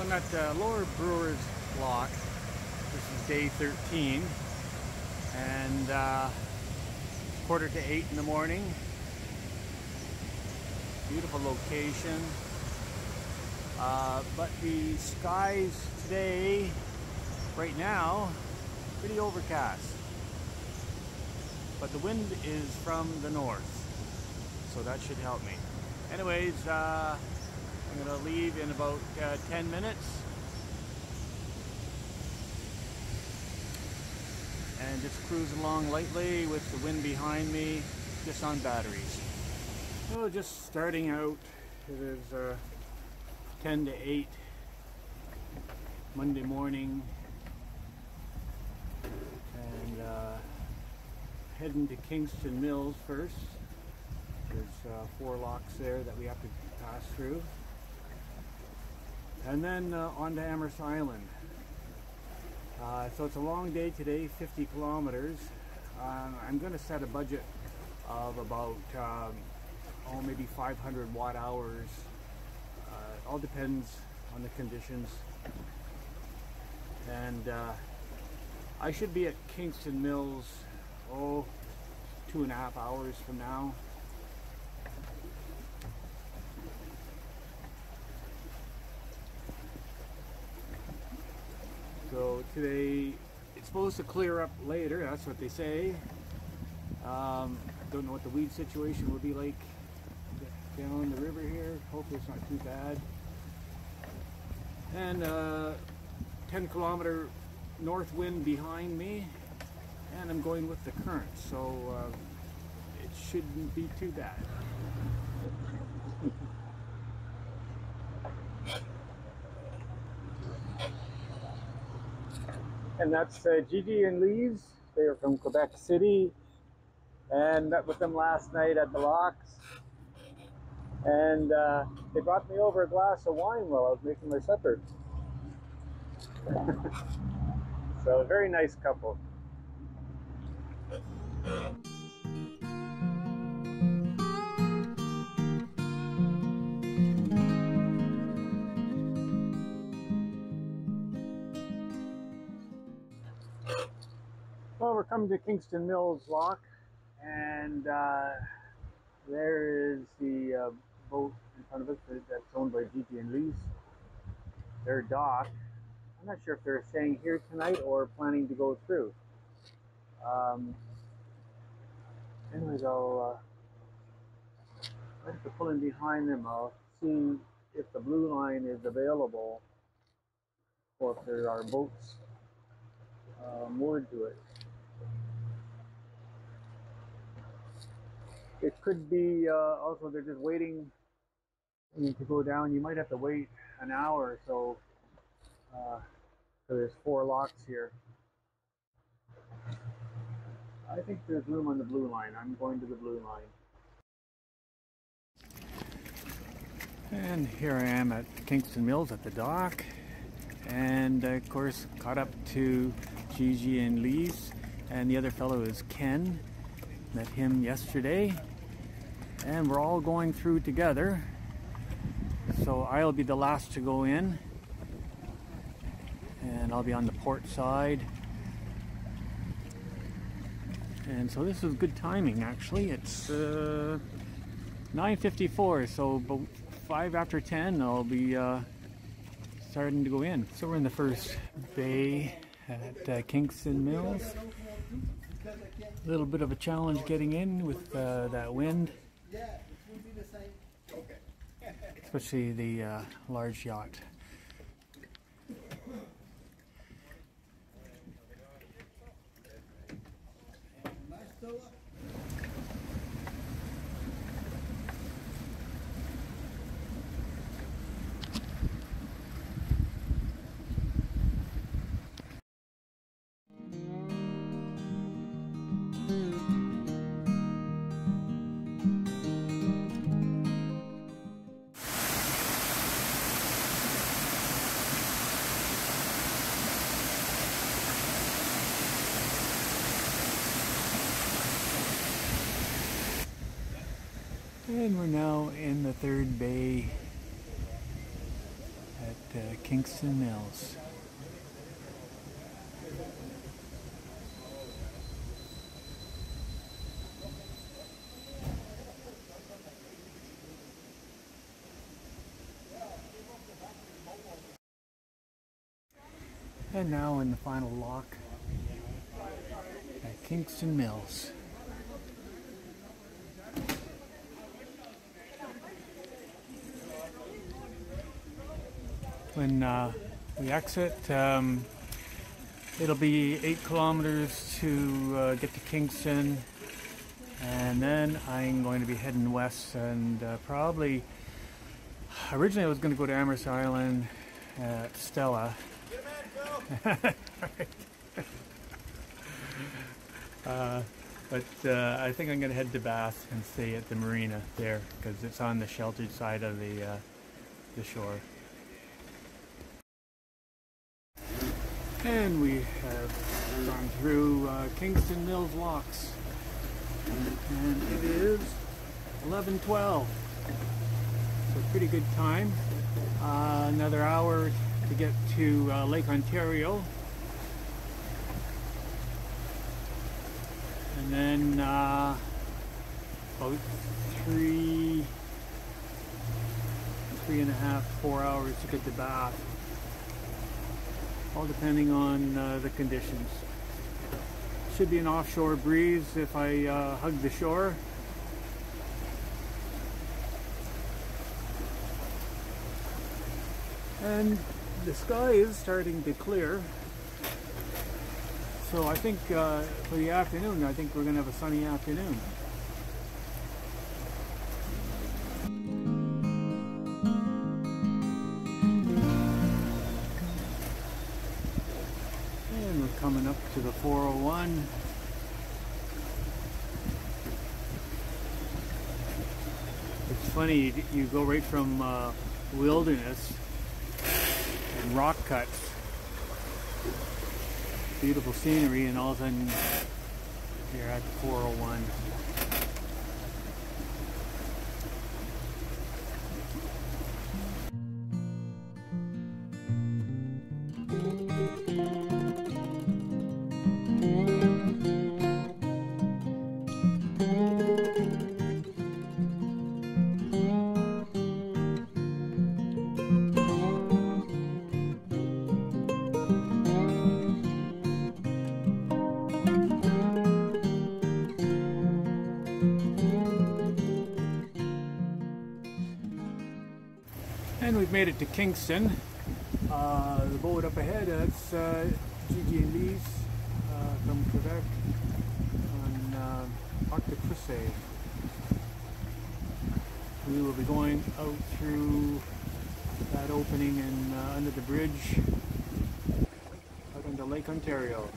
I'm at Lower Brewers block. This is day 13, and quarter to 8 in the morning. Beautiful location, but the skies today, right now, pretty overcast. But the wind is from the north, so that should help me. Anyways, I'm going to leave in about 10 minutes. And just cruise along lightly with the wind behind me, just on batteries. So just starting out, it is 10 to 8 Monday morning, and heading to Kingston Mills first. There's 4 locks there that we have to pass through, and then on to Amherst Island. So it's a long day today, 50 kilometers. I'm going to set a budget of about maybe 500 watt hours. All depends on the conditions. And I should be at Kingston Mills 2.5 hours from now. So today it's supposed to clear up later, that's what they say. Don't know what the weed situation will be like down the river here. Hopefully it's not too bad. And 10 kilometer north wind behind me, and I'm going with the current, so it shouldn't be too bad. And that's Gigi and Lise. They are from Quebec City, and met with them last night at the locks. And they brought me over a glass of wine while I was making my supper. So a very nice couple. Well, we're coming to Kingston Mills Lock, and there is the boat in front of us that's owned by Gigi and Lise. Their dock. I'm not sure if they're staying here tonight or planning to go through. Anyways, I'll have to pull in behind them. I'll see if the blue line is available or if there are boats moored to it. It could be also they're just waiting to go down. You might have to wait an hour or so. So there's 4 locks here. I think there's room on the blue line. I'm going to the blue line. And here I am at Kingston Mills at the dock. And of course caught up to Gigi and Lise. And the other fellow is Ken. Met him yesterday, and we're all going through together. So I'll be the last to go in, and I'll be on the port side. And so this is good timing, actually. It's 9:54, so about 5 after 10 I'll be starting to go in. So we're in the first bay at Kingston Mills. A little bit of a challenge getting in with that wind, especially the large yacht. And we're now in the third bay at Kingston Mills. And now in the final lock at Kingston Mills. When we exit, it'll be 8 kilometers to get to Kingston, and then I'm going to be heading west and probably, originally I was going to go to Amherst Island at Stella. But I think I'm going to head to Bath and stay at the marina there because it's on the sheltered side of the shore. And we have gone through Kingston Mills locks, and it is 11:12. So pretty good time. Another hour to get to Lake Ontario, and then about 3.5, 4 hours to get to Bath, all depending on the conditions. Should be an offshore breeze if I hug the shore. And the sky is starting to clear, so I think for the afternoon, I think we're going to have a sunny afternoon. And we're coming up to the 401. It's funny, you go right from wilderness and rock cuts, beautiful scenery, and all of a sudden you're at the 401. And we've made it to Kingston. The boat up ahead, that's Gigi and Lee's from Quebec on Octopus. We will be going out through that opening and under the bridge out into Lake Ontario.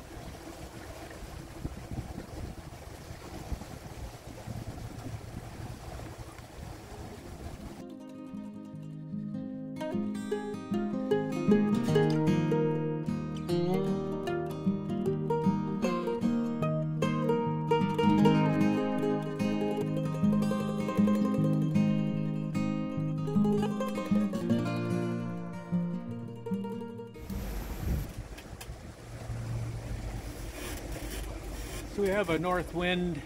So we have a north wind,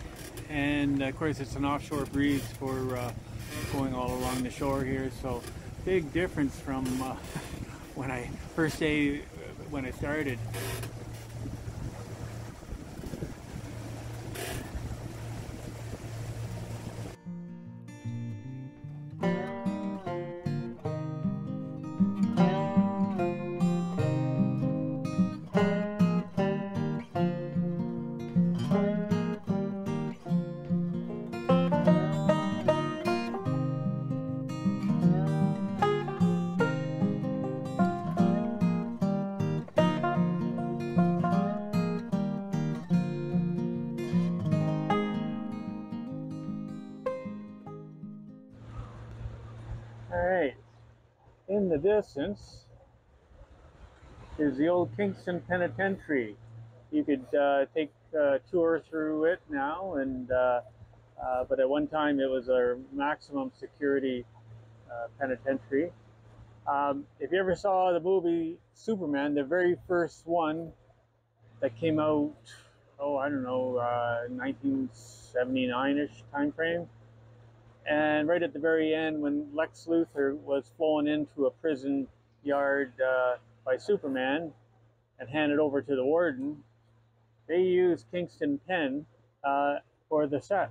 and of course it's an offshore breeze for going all along the shore here, so big difference from when I first day when I started. Alright, in the distance is the old Kingston Penitentiary. You could take a tour through it now, and but at one time it was a maximum security penitentiary. If you ever saw the movie Superman, the very first one that came out, oh, I don't know, 1979-ish time frame. And right at the very end, when Lex Luthor was flown into a prison yard by Superman and handed over to the warden, they used Kingston pen for the set.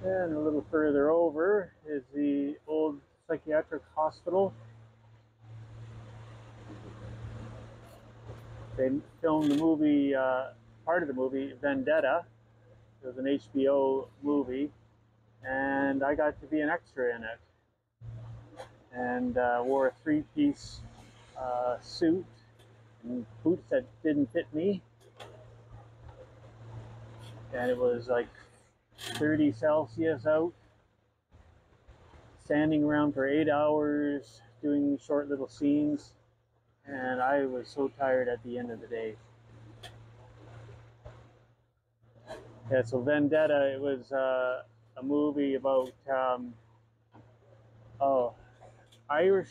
And a little further over is the old psychiatric hospital. They filmed the movie, part of the movie, Vendetta. It was an HBO movie, and I got to be an extra in it. And wore a three-piece suit and boots that didn't fit me. And it was like 30 Celsius out, standing around for 8 hours doing short little scenes, and I was so tired at the end of the day. Yeah, so Vendetta, it was a movie about the Irish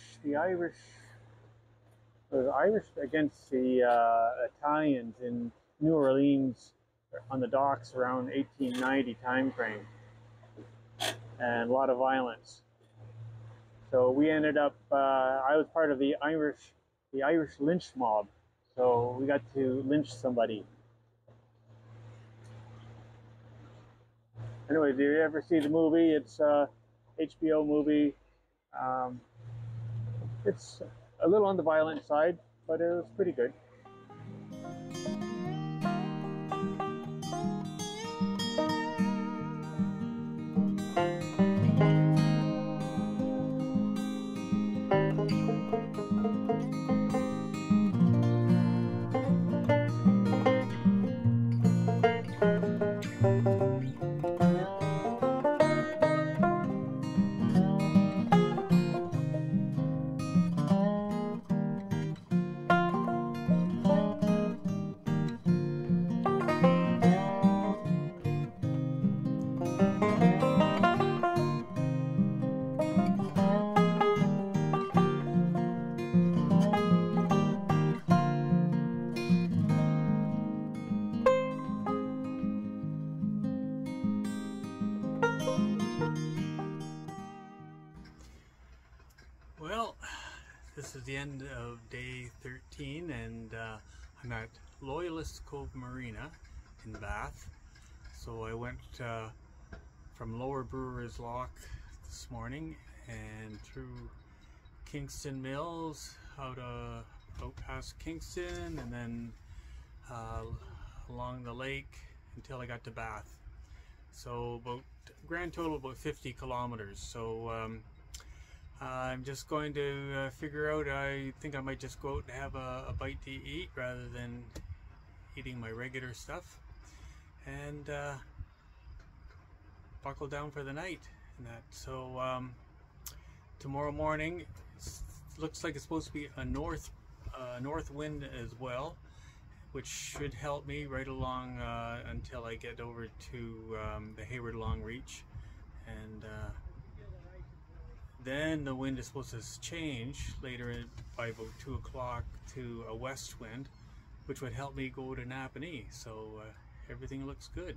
against the Italians in New Orleans on the docks around 1890 time frame, and a lot of violence. So we ended up, I was part of the Irish lynch mob, so we got to lynch somebody. Anyway, if you ever see the movie, it's a HBO movie. It's a little on the violent side, but it was pretty good. Well, this is the end of day 13, and I'm at Loyalist Cove Marina in Bath. So I went from Lower Brewers Lock this morning and through Kingston Mills, out past Kingston, and then along the lake until I got to Bath. So about grand total about 50 kilometers. So I'm just going to figure out, I think I might just go out and have a bite to eat rather than eating my regular stuff, and buckle down for the night and that. So tomorrow morning looks like it's supposed to be a north wind as well, which should help me right along until I get over to the Hayward Long Reach, and then the wind is supposed to change later by about 2 o'clock to a west wind, which would help me go to Napanee. So everything looks good.